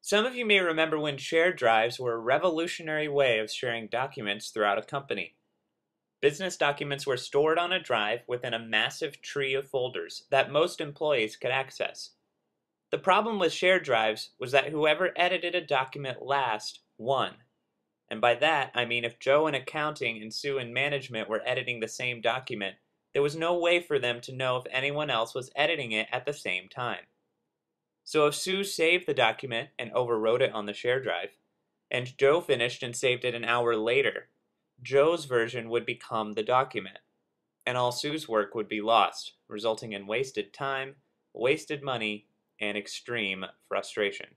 Some of you may remember when shared drives were a revolutionary way of sharing documents throughout a company. Business documents were stored on a drive within a massive tree of folders that most employees could access. The problem with shared drives was that whoever edited a document last won. And by that, I mean if Joe in accounting and Sue in management were editing the same document, there was no way for them to know if anyone else was editing it at the same time. So if Sue saved the document and overwrote it on the share drive, and Joe finished and saved it an hour later, Joe's version would become the document, and all Sue's work would be lost, resulting in wasted time, wasted money, and extreme frustration.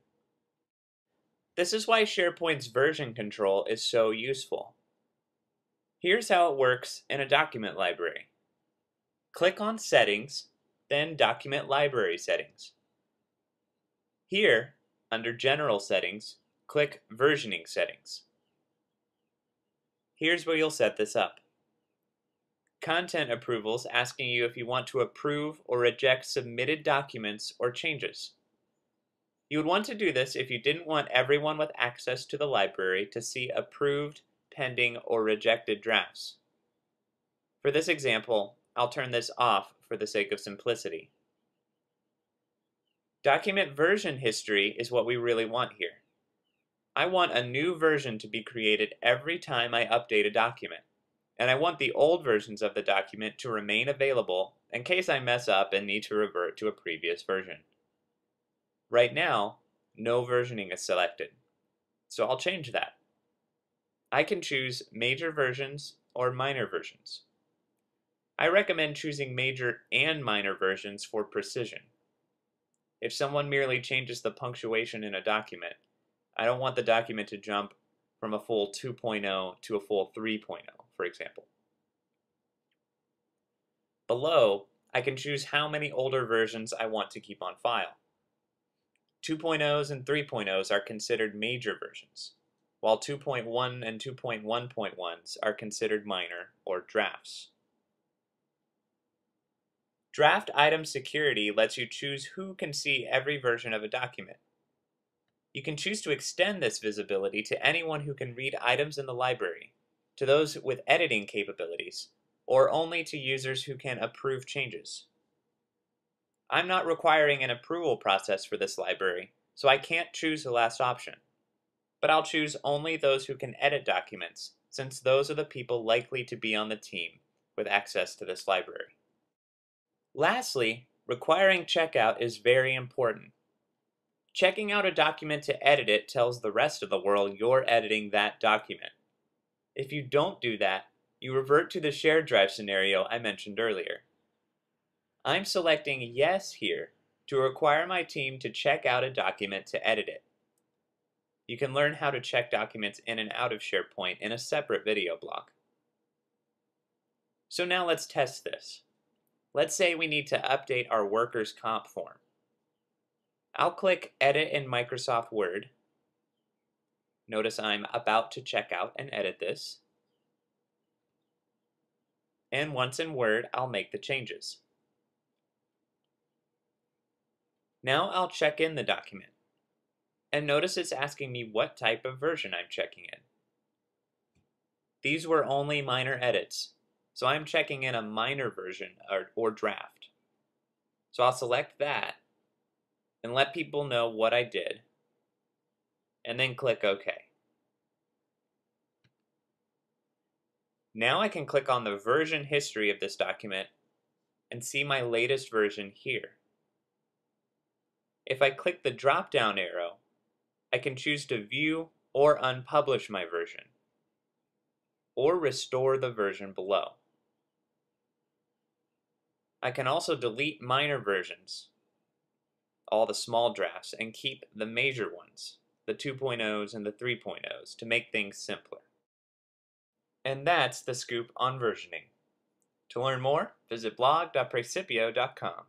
This is why SharePoint's version control is so useful. Here's how it works in a document library. Click on Settings, then Document Library Settings. Here, under General Settings, click Versioning Settings. Here's where you'll set this up. Content approvals asking you if you want to approve or reject submitted documents or changes. You would want to do this if you didn't want everyone with access to the library to see approved, pending, or rejected drafts. For this example, I'll turn this off for the sake of simplicity. Document version history is what we really want here. I want a new version to be created every time I update a document, and I want the old versions of the document to remain available in case I mess up and need to revert to a previous version. Right now, no versioning is selected, so I'll change that. I can choose major versions or minor versions. I recommend choosing major and minor versions for precision. If someone merely changes the punctuation in a document, I don't want the document to jump from a full 2.0 to a full 3.0, for example. Below, I can choose how many older versions I want to keep on file. 2.0s and 3.0s are considered major versions, while 2.1 and 2.1.1s are considered minor or drafts. Draft item security lets you choose who can see every version of a document. You can choose to extend this visibility to anyone who can read items in the library, to those with editing capabilities, or only to users who can approve changes. I'm not requiring an approval process for this library, so I can't choose the last option. But I'll choose only those who can edit documents, since those are the people likely to be on the team with access to this library. Lastly, requiring checkout is very important. Checking out a document to edit it tells the rest of the world you're editing that document. If you don't do that, you revert to the shared drive scenario I mentioned earlier. I'm selecting Yes here to require my team to check out a document to edit it. You can learn how to check documents in and out of SharePoint in a separate video blog. So now let's test this. Let's say we need to update our workers' comp form. I'll click Edit in Microsoft Word. Notice I'm about to check out and edit this. And once in Word, I'll make the changes. Now I'll check in the document. And notice it's asking me what type of version I'm checking in. These were only minor edits, so I'm checking in a minor version or draft. So I'll select that and let people know what I did, and then click OK. Now I can click on the version history of this document and see my latest version here. If I click the drop-down arrow, I can choose to view or unpublish my version, or restore the version below. I can also delete minor versions, all the small drafts, and keep the major ones, the 2.0s and the 3.0s, to make things simpler. And that's the scoop on versioning. To learn more, visit blog.praecipio.com.